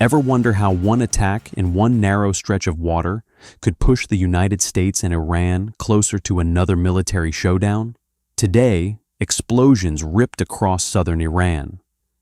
Ever wonder how one attack in one narrow stretch of water could push the United States and Iran closer to another military showdown? Today, explosions ripped across southern Iran.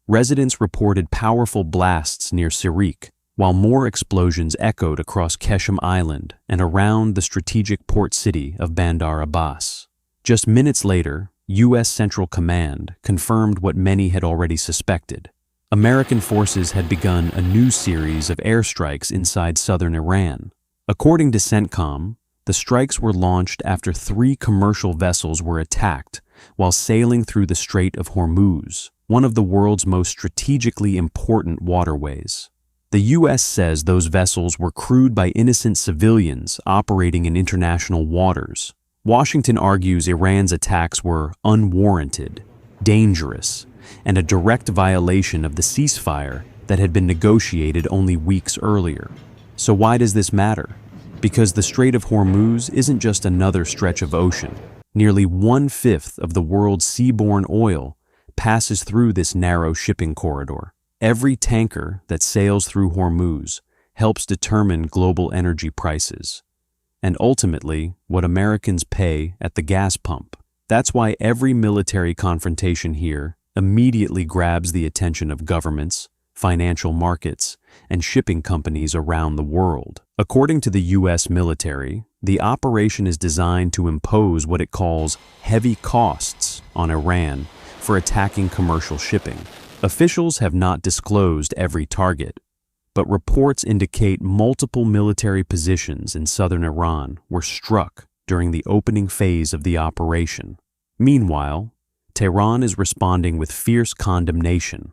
Residents reported powerful blasts near Sirik, while more explosions echoed across Qeshm Island and around the strategic port city of Bandar Abbas. Just minutes later, U.S. Central Command confirmed what many had already suspected. American forces had begun a new series of airstrikes inside southern Iran. According to CENTCOM, the strikes were launched after 3 commercial vessels were attacked while sailing through the Strait of Hormuz, one of the world's most strategically important waterways. The U.S. says those vessels were crewed by innocent civilians operating in international waters. Washington argues Iran's attacks were unwarranted, dangerous, and a direct violation of the ceasefire that had been negotiated only weeks earlier. So why does this matter? Because the Strait of Hormuz isn't just another stretch of ocean. Nearly 1/5 of the world's seaborne oil passes through this narrow shipping corridor. Every tanker that sails through Hormuz helps determine global energy prices, and ultimately what Americans pay at the gas pump. That's why every military confrontation here immediately grabs the attention of governments, financial markets, and shipping companies around the world. According to the U.S. military, the operation is designed to impose what it calls heavy costs on Iran for attacking commercial shipping. Officials have not disclosed every target, but reports indicate multiple military positions in southern Iran were struck during the opening phase of the operation. Meanwhile, Tehran is responding with fierce condemnation.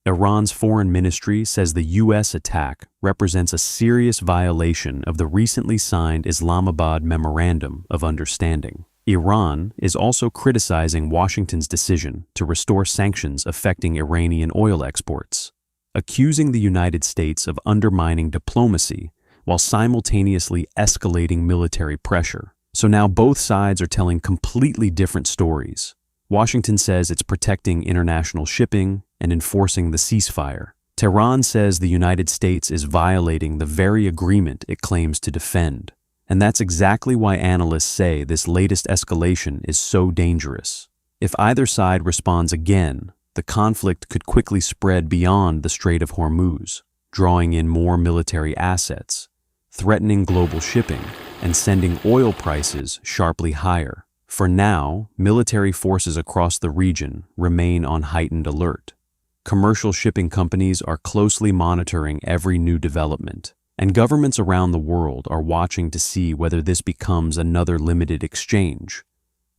Iran's foreign ministry says the U.S. attack represents a serious violation of the recently signed Islamabad Memorandum of Understanding. Iran is also criticizing Washington's decision to restore sanctions affecting Iranian oil exports, accusing the United States of undermining diplomacy while simultaneously escalating military pressure. So now both sides are telling completely different stories. Washington says it's protecting international shipping and enforcing the ceasefire. Tehran says the United States is violating the very agreement it claims to defend. And that's exactly why analysts say this latest escalation is so dangerous. If either side responds again, the conflict could quickly spread beyond the Strait of Hormuz, drawing in more military assets, threatening global shipping, and sending oil prices sharply higher. For now, military forces across the region remain on heightened alert. Commercial shipping companies are closely monitoring every new development, and governments around the world are watching to see whether this becomes another limited exchange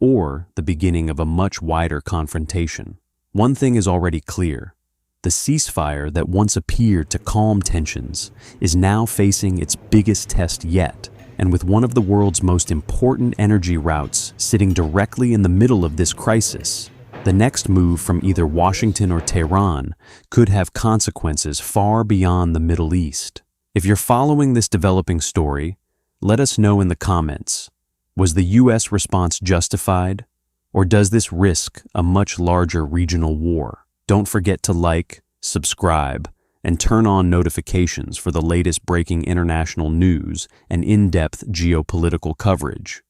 or the beginning of a much wider confrontation. One thing is already clear. The ceasefire that once appeared to calm tensions is now facing its biggest test yet, and with one of the world's most important energy routes sitting directly in the middle of this crisis, the next move from either Washington or Tehran could have consequences far beyond the Middle East. If you're following this developing story, let us know in the comments. Was the U.S. response justified, or does this risk a much larger regional war? Don't forget to like, subscribe, and turn on notifications for the latest breaking international news and in-depth geopolitical coverage.